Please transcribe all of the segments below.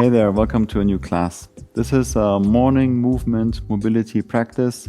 Hey there, welcome to a new class. This is a morning movement mobility practice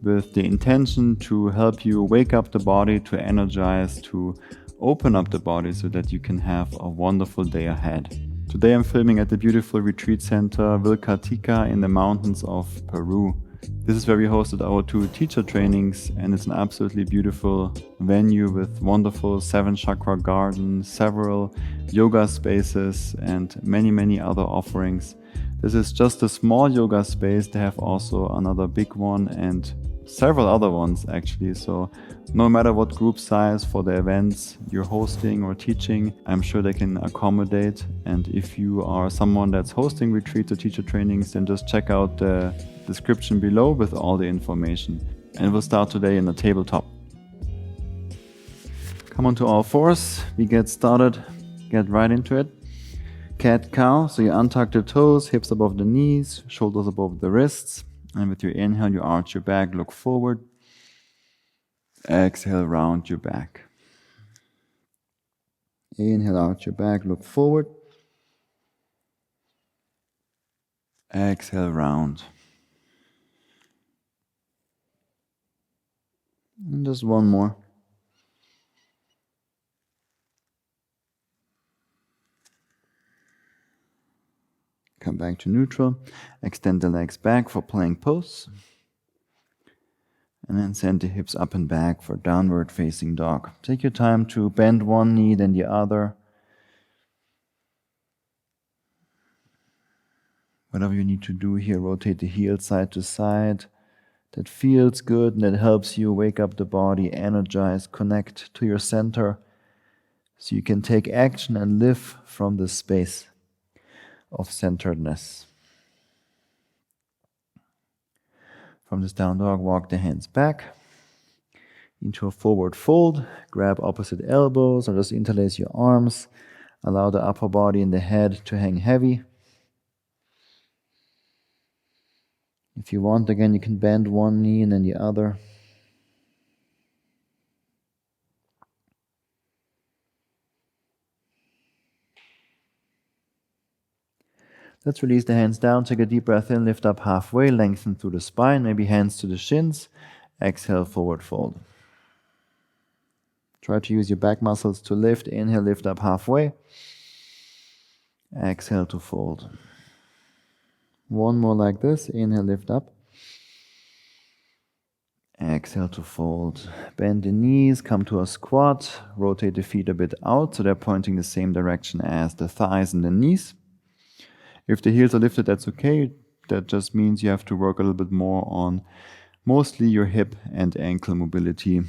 with the intention to help you wake up the body, to energize, to open up the body so that you can have a wonderful day ahead. Today I'm filming at the beautiful retreat center Vilcartica in the mountains of Peru. This is where we hosted our 2 teacher trainings, and it's an absolutely beautiful venue with wonderful 7-chakra garden, several yoga spaces, and many other offerings. This is just a small yoga space. They have also another big one and several other ones actually. So no matter what group size for the events you're hosting or teaching, I'm sure they can accommodate. And if you are someone that's hosting retreats or teacher trainings, then just check out the description below with all the information. And we'll start today in the tabletop. Come onto all fours. We get started. Get right into it. Cat cow. So you untuck the toes, hips above the knees, shoulders above the wrists. And with your inhale, you arch your back, look forward. Exhale, round your back. Inhale, arch your back, look forward. Exhale, round. And just one more. Come back to neutral. Extend the legs back for plank pose. And then send the hips up and back for downward facing dog. Take your time to bend one knee, then the other. Whatever you need to do here, rotate the heel side to side. That feels good and that helps you wake up the body, energize, connect to your center. So you can take action and live from this space of centeredness. From this down dog, walk the hands back into a forward fold. Grab opposite elbows or just interlace your arms. Allow the upper body and the head to hang heavy. If you want, again, you can bend one knee and then the other. Let's release the hands down, take a deep breath in, lift up halfway, lengthen through the spine, maybe hands to the shins. Exhale, forward fold. Try to use your back muscles to lift. Inhale, lift up halfway. Exhale to fold. One more like this. Inhale, lift up. Exhale to fold. Bend the knees, come to a squat. Rotate the feet a bit out so they're pointing the same direction as the thighs and the knees. If the heels are lifted, that's okay. That just means you have to work a little bit more on mostly your hip and ankle mobility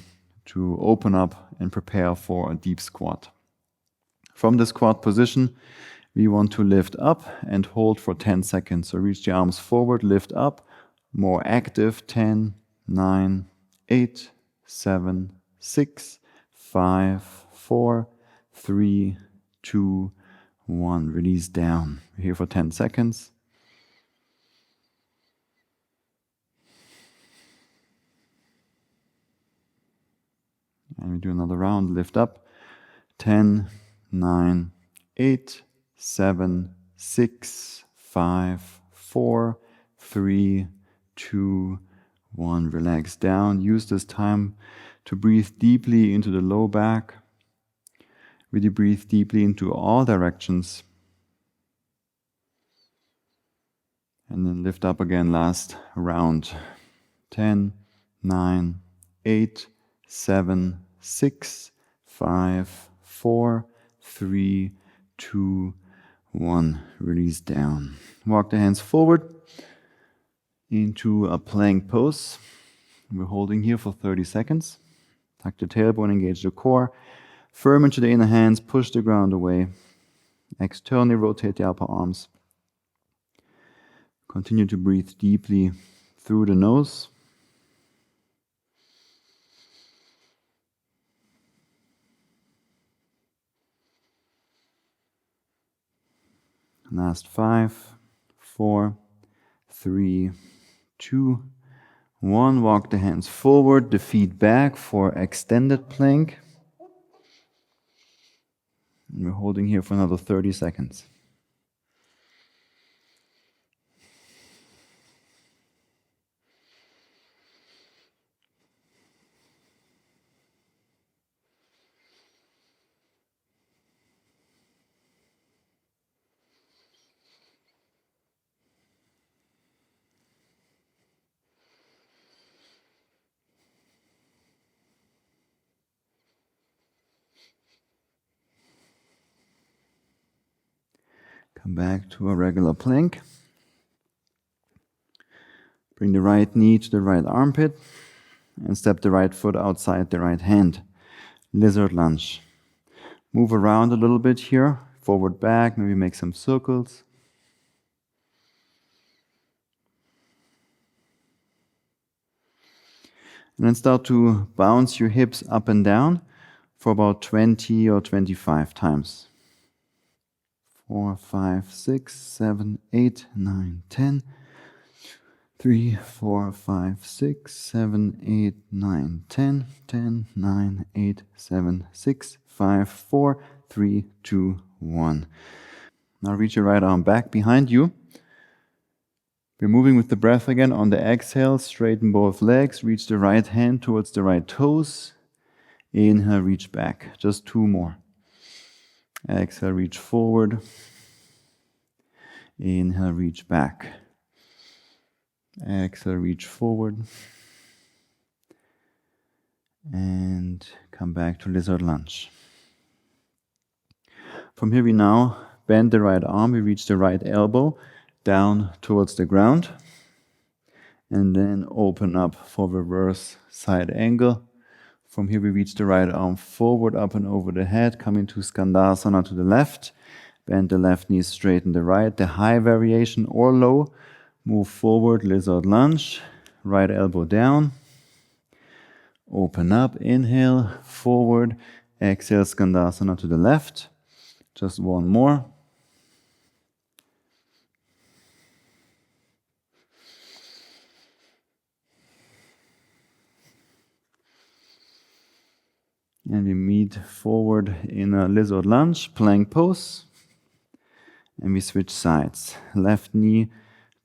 to open up and prepare for a deep squat. From the squat position, we want to lift up and hold for 10 seconds. So reach the arms forward, lift up, more active, 10, 9, 8, 7, 6, 5, 4, 3, 2, 1. Release down. We're here for 10 seconds. And we do another round. Lift up. 10, 9, 8, 7, 6, 5, 4, 3, 2, 1. Relax down. Use this time to breathe deeply into the low back. Really breathe deeply into all directions. And then lift up again, last round. 10, 9, 8, 7, 6, 5, 4, 3, 2, 1. Release down. Walk the hands forward into a plank pose. We're holding here for 30 seconds. Tuck the tailbone, engage the core. Firm into the inner hands, push the ground away. Externally rotate the upper arms. Continue to breathe deeply through the nose. Last 5, 4, 3, 2, 1. Walk the hands forward, the feet back for extended plank. And we're holding here for another 30 seconds. Come back to a regular plank. Bring the right knee to the right armpit and step the right foot outside the right hand. Lizard lunge. Move around a little bit here, forward, back, maybe make some circles. And then start to bounce your hips up and down for about 20 or 25 times. 4, 5, 6, 7, 8, 9, 10. 3, 4, 5, 6, 7, 8, 9, 10. 10, 9, 8, 7, 6, 5, 4, 3, 2, 1. Now reach your right arm back behind you. We're moving with the breath again. On the exhale, straighten both legs. Reach the right hand towards the right toes. Inhale, reach back. Just 2 more. Exhale, reach forward. Inhale, reach back. Exhale, reach forward. And come back to lizard lunge. From here we now bend the right arm. We reach the right elbow down towards the ground. And then open up for reverse side angle. From here we reach the right arm forward, up and over the head, coming to Skandasana to the left. Bend the left knee, straighten the right. The high variation or low. Move forward, lizard lunge. Right elbow down. Open up, inhale, forward. Exhale, Skandasana to the left. Just 1 more. And we meet forward in a lizard lunge, plank pose. And we switch sides. Left knee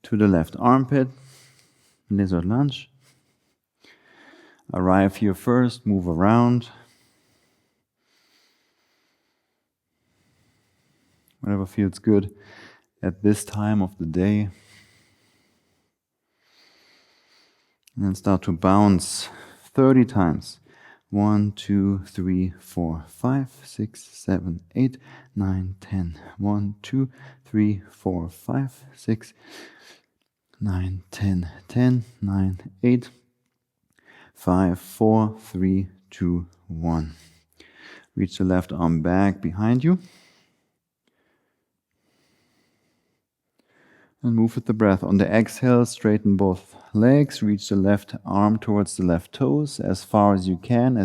to the left armpit, lizard lunge. Arrive here first, move around. Whatever feels good at this time of the day. And then start to bounce 30 times. 1, 2, 3, 4, 5, 6, 7, 8, 9, 10. 1, 2, 3, 4, 5, 6, 9, 10. 10, 9, 8, 5, 4, 3, 2, 1. Reach the left arm back behind you. And move with the breath. On the exhale, straighten both legs. Reach the left arm towards the left toes as far as you can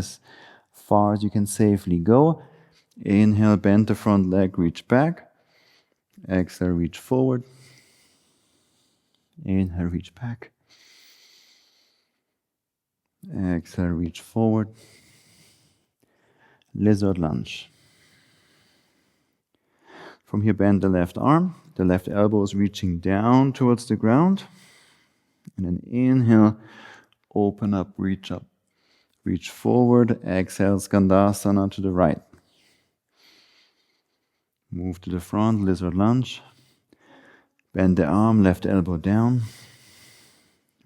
safely go. Inhale, bend the front leg, reach back. Exhale, reach forward. Inhale, reach back. Exhale, reach forward. Lizard lunge. From here, bend the left arm. The left elbow is reaching down towards the ground. And then inhale, open up, reach forward. Exhale, Skandasana to the right. Move to the front, lizard lunge. Bend the arm, left elbow down.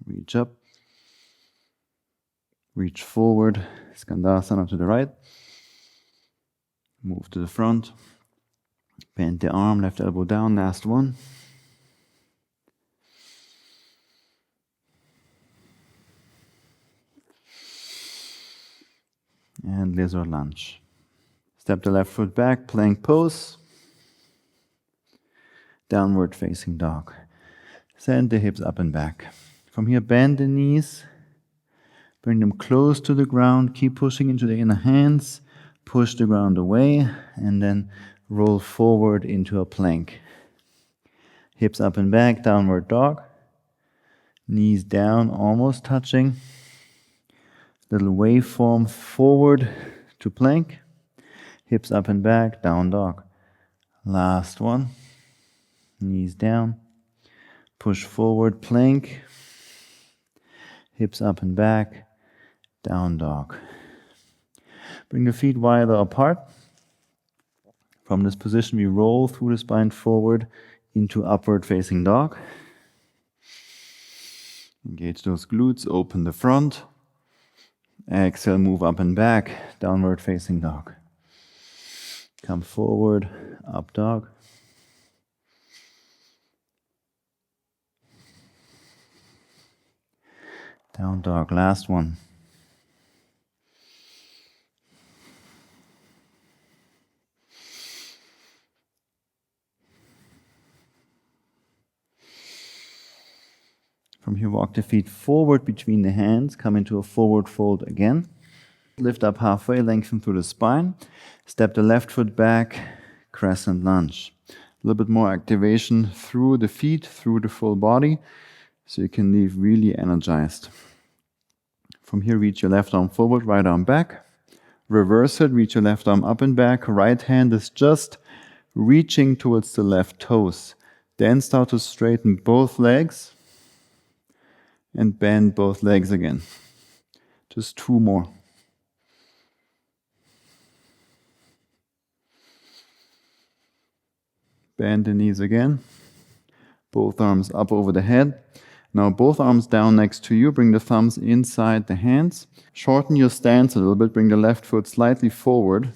Reach up. Reach forward, Skandasana to the right. Move to the front. Bend the arm, left elbow down, last one. And lizard lunge. Step the left foot back, plank pose. Downward facing dog. Send the hips up and back. From here, bend the knees. Bring them close to the ground. Keep pushing into the inner hands. Push the ground away. And then roll forward into a plank. Hips up and back, downward dog. Knees down, almost touching. Little waveform forward to plank. Hips up and back, down dog. Last one. Knees down. Push forward, plank. Hips up and back, down dog. Bring the feet wider apart. From this position, we roll through the spine forward into upward facing dog. Engage those glutes, open the front. Exhale, move up and back, downward facing dog. Come forward, up dog. Down dog, last one. From here, walk the feet forward between the hands, come into a forward fold again. Lift up halfway, lengthen through the spine. Step the left foot back, crescent lunge. A little bit more activation through the feet, through the full body, so you can leave really energized. From here, reach your left arm forward, right arm back. Reverse it, reach your left arm up and back. Right hand is just reaching towards the left toes. Then start to straighten both legs and bend both legs again. Just 2 more. Bend the knees again. Both arms up over the head. Now both arms down next to you. Bring the thumbs inside the hands. Shorten your stance a little bit. Bring the left foot slightly forward.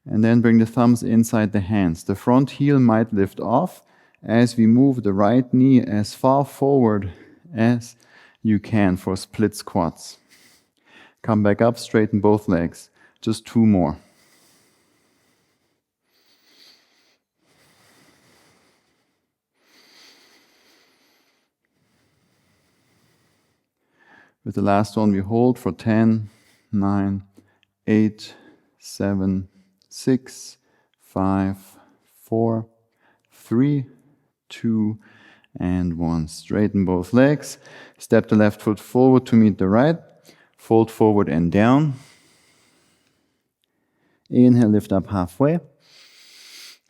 And then bring the thumbs inside the hands. The front heel might lift off as we move the right knee as far forward as you can for split squats. Come back up, straighten both legs. Just 2 more. With the last one, we hold for 10, 9, 8, 7, 6, 5, 4, 3, 2, and 1. Straighten both legs. Step the left foot forward to meet the right. Fold forward and down. Inhale, lift up halfway.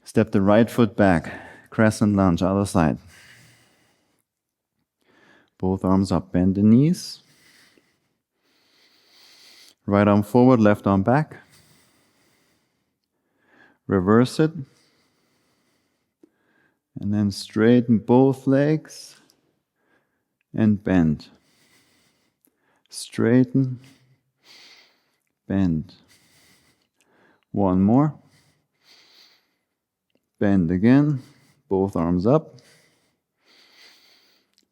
Step the right foot back. Crescent lunge, other side. Both arms up, bend the knees. Right arm forward, left arm back. Reverse it. And then straighten both legs and bend. Straighten, bend. 1 more. Bend again. Both arms up.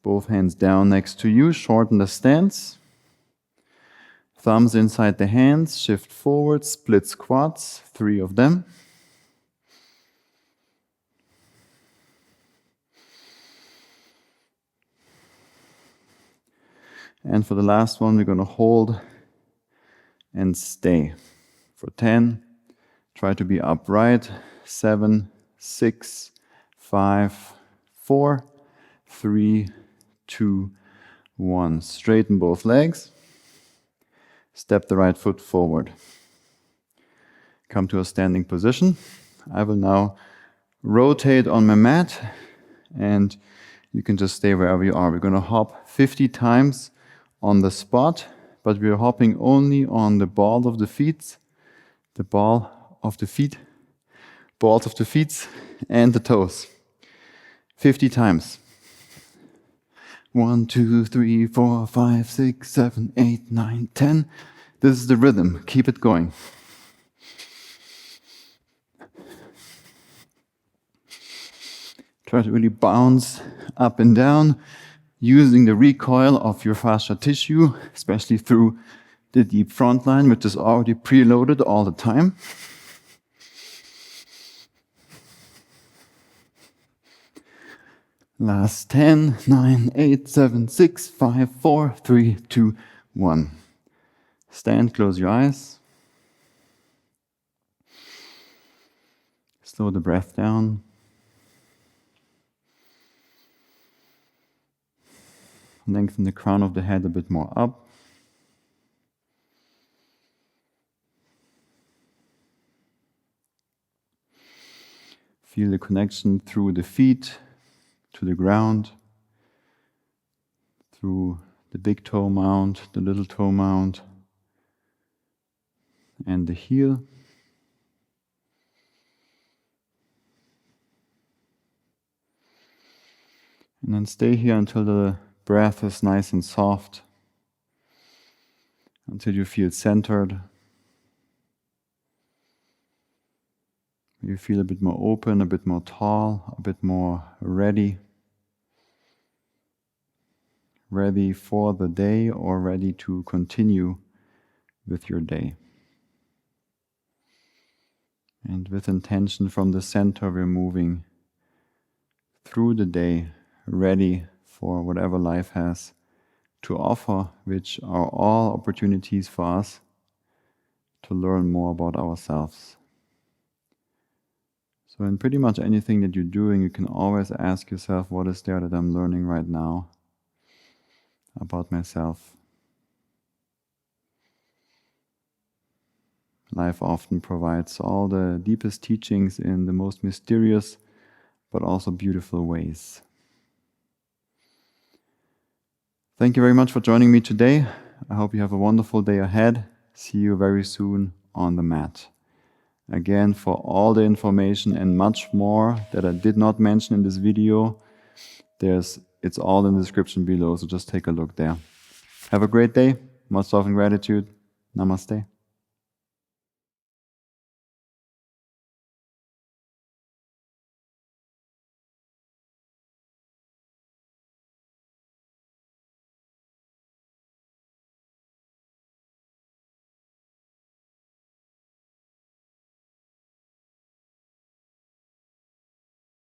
Both hands down next to you. Shorten the stance. Thumbs inside the hands. Shift forward. Split squats. 3 of them. And for the last one, we're going to hold and stay. For 10, try to be upright. 7, 6, 5, 4, 3, 2, 1. Straighten both legs. Step the right foot forward. Come to a standing position. I will now rotate on my mat, and you can just stay wherever you are. We're going to hop 50 times on the spot, but we're hopping only on the balls of the feet, balls of the feet, and the toes. 50 times. 1, 2, 3, 4, 5, 6, 7, 8, 9, 10. This is the rhythm. Keep it going. Try to really bounce up and down, using the recoil of your fascia tissue, especially through the deep front line, which is already preloaded all the time. Last 10, 9, 8, 7, 6, 5, 4, 3, 2, 1. Stand, close your eyes. Slow the breath down. Lengthen the crown of the head a bit more up. Feel the connection through the feet to the ground, through the big toe mount, the little toe mount, and the heel. And then stay here until the breath is nice and soft, until you feel centered. You feel a bit more open, a bit more tall, a bit more ready ready for the day or ready to continue with your day. And with intention from the center, we're moving through the day, ready for whatever life has to offer, which are all opportunities for us to learn more about ourselves. So in pretty much anything that you're doing, you can always ask yourself, what is there that I'm learning right now about myself? Life often provides all the deepest teachings in the most mysterious but also beautiful ways. Thank you very much for joining me today. I hope you have a wonderful day ahead. See you very soon on the mat. Again, for all the information and much more that I did not mention in this video, it's all in the description below, so just take a look there. Have a great day. Much love and gratitude. Namaste.